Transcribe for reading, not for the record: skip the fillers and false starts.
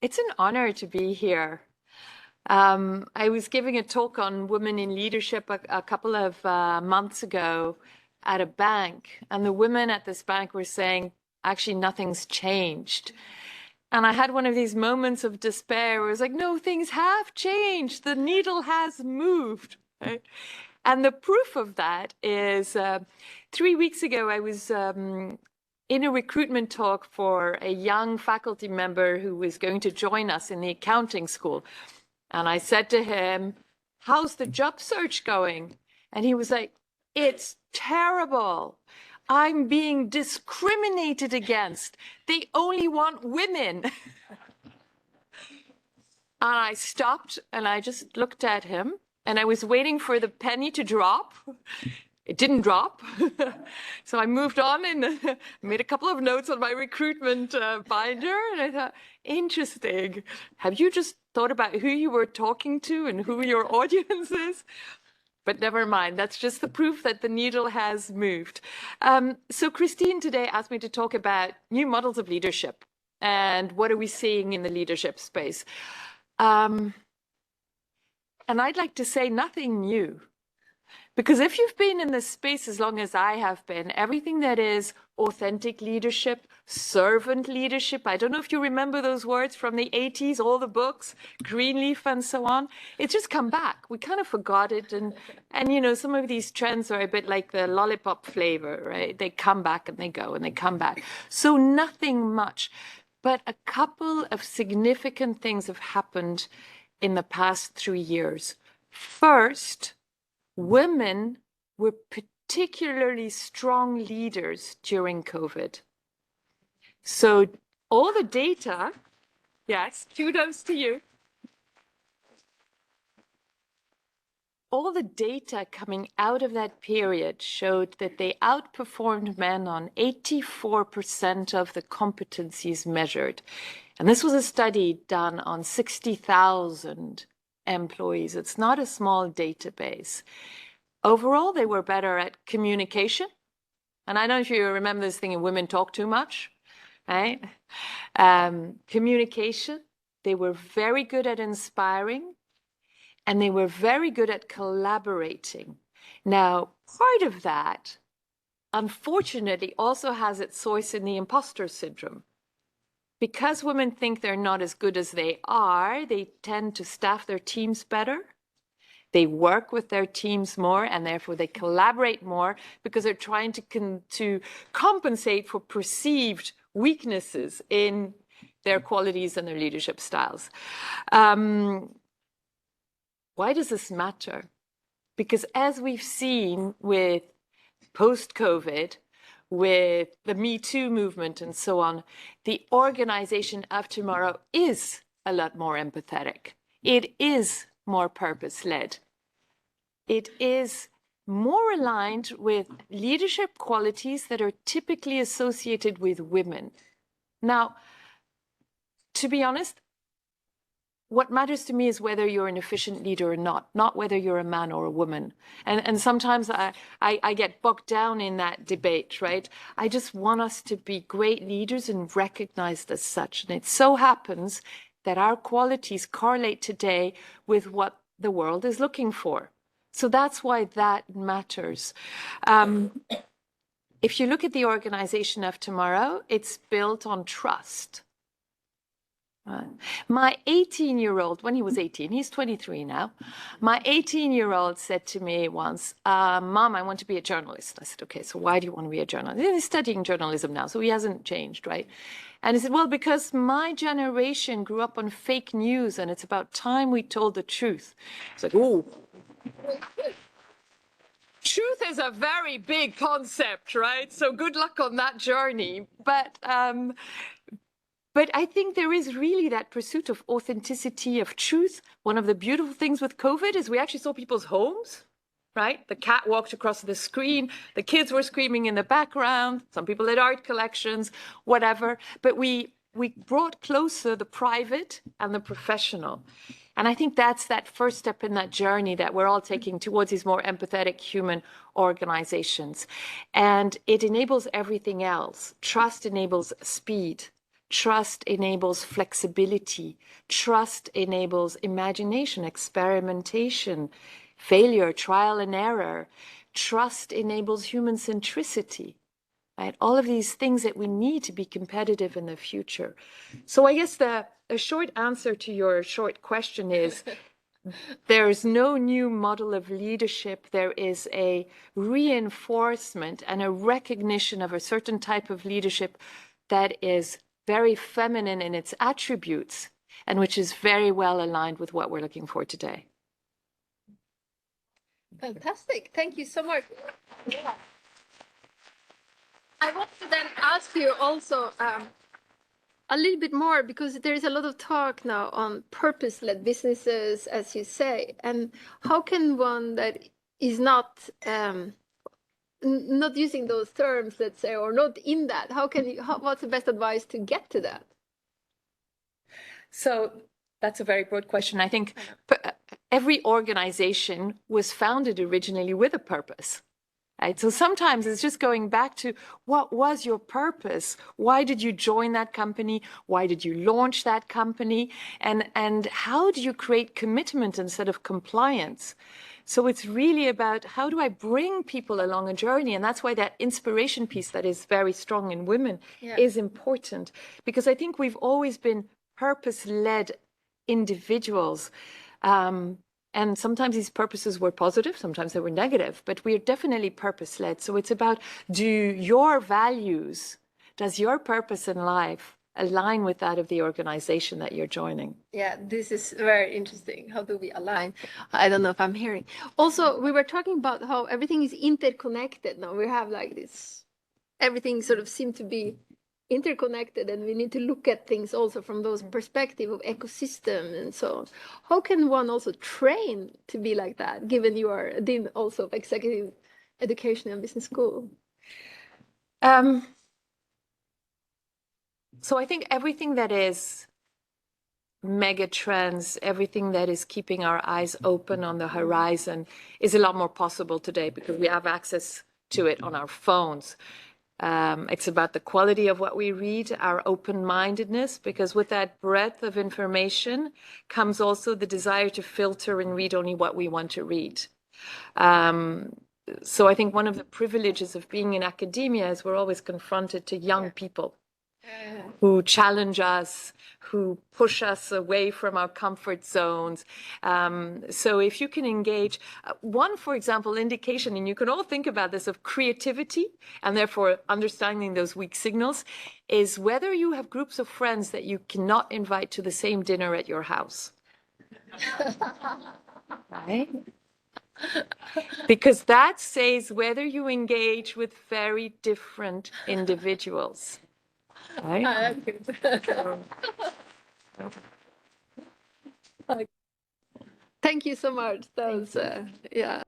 It's an honor to be here. I was giving a talk on women in leadership a couple of months ago at a bank, and the women at this bank were saying, actually, nothing's changed. And I had one of these moments of despair where I was like, no, things have changed. The needle has moved. Right? And the proof of that is 3 weeks ago, I was in a recruitment talk for a young faculty member who was going to join us in the accounting school. And I said to him, how's the job search going? And he was like, it's terrible. I'm being discriminated against. They only want women. And I stopped and I just looked at him and I was waiting for the penny to drop. It didn't drop. So I moved on and made a couple of notes on my recruitment binder. And I thought, interesting. Have you just thought about who you were talking to and who your audience is? But never mind. That's just the proof that the needle has moved. So Christine today asked me to talk about new models of leadership and what are we seeing in the leadership space. And I'd like to say nothing new. Because if you've been in this space as long as I have been, everything that is authentic leadership, servant leadership, I don't know if you remember those words from the 80s, all the books, Greenleaf and so on, it's just come back. We kind of forgot it. And you know, some of these trends are a bit like the lollipop flavor, right? They come back and they go and they come back. So nothing much, but a couple of significant things have happened in the past 3 years. First, women were particularly strong leaders during COVID. So all the data, yes, kudos to you. All the data coming out of that period showed that they outperformed men on 84% of the competencies measured. And this was a study done on 60,000 employees. It's not a small database. Overall, they were better at communication. And I don't know if you remember this thing, women talk too much, right? Communication, they were very good at inspiring, and they were very good at collaborating. Now, part of that, unfortunately, also has its source in the imposter syndrome. Because women think they're not as good as they are, they tend to staff their teams better. They work with their teams more, and therefore they collaborate more because they're trying to compensate for perceived weaknesses in their qualities and their leadership styles. Why does this matter? Because as we've seen with post-COVID, with the Me Too movement and so on, the organization of tomorrow is a lot more empathetic. It is more purpose-led. It is more aligned with leadership qualities that are typically associated with women. Now, to be honest, what matters to me is whether you're an efficient leader or not whether you're a man or a woman. And sometimes I get bogged down in that debate, right? I just want us to be great leaders and recognized as such. And it so happens that our qualities correlate today with what the world is looking for. So that's why that matters. If you look at the organization of tomorrow, it's built on trust. My 18-year-old, when he was 18, he's 23 now, my 18-year-old said to me once, Mom, I want to be a journalist. I said, okay, so why do you want to be a journalist? He's studying journalism now, so he hasn't changed, right? And he said, well, because my generation grew up on fake news and it's about time we told the truth. It's like, ooh. Truth is a very big concept, right? So good luck on that journey. But I think there is really that pursuit of authenticity, of truth. One of the beautiful things with COVID is we actually saw people's homes, right? The cat walked across the screen. The kids were screaming in the background. Some people had art collections, whatever. But we brought closer the private and the professional. And I think that's that first step in that journey that we're all taking towards these more empathetic human organizations. And it enables everything else. Trust enables speed. Trust enables flexibility. Trust enables imagination, experimentation, failure, trial and error. Trust enables human centricity. Right? All of these things that we need to be competitive in the future. So I guess a short answer to your short question is there is no new model of leadership. There is a reinforcement and a recognition of a certain type of leadership that is very feminine in its attributes and which is very well aligned with what we're looking for today. Fantastic. Thank you so much. Yeah. I want to then ask you also a little bit more, because there is a lot of talk now on purpose-led businesses, as you say, and how can one that is not using those terms, let's say, or not in that, what's the best advice to get to that? So that's a very broad question. I think every organization was founded originally with a purpose. Right? So sometimes it's just going back to what was your purpose? Why did you join that company? Why did you launch that company? And how do you create commitment instead of compliance? So it's really about how do I bring people along a journey? And that's why that inspiration piece that is very strong in women is important. Because I think we've always been purpose-led individuals. And sometimes these purposes were positive, sometimes they were negative, but we're definitely purpose-led. So it's about, do your values, does your purpose in life align with that of the organization that you're joining? Yeah, this is very interesting. How do we align? I don't know if I'm hearing. Also, we were talking about how everything is interconnected now. We have like this, everything sort of seemed to be interconnected, and we need to look at things also from those perspective of ecosystem and so on. How can one also train to be like that, given you are a dean also of executive education and business school? So I think everything that is mega trends, everything that is keeping our eyes open on the horizon is a lot more possible today because we have access to it on our phones. It's about the quality of what we read, our open-mindedness, because with that breadth of information comes also the desire to filter and read only what we want to read. So I think one of the privileges of being in academia is we're always confronted to young people who challenge us, who push us away from our comfort zones. So if you can engage, one, for example, indication, and you can all think about this, of creativity, and therefore understanding those weak signals, is whether you have groups of friends that you cannot invite to the same dinner at your house. Right? Because that says whether you engage with very different individuals. Right? Thank you so much. That was, yeah.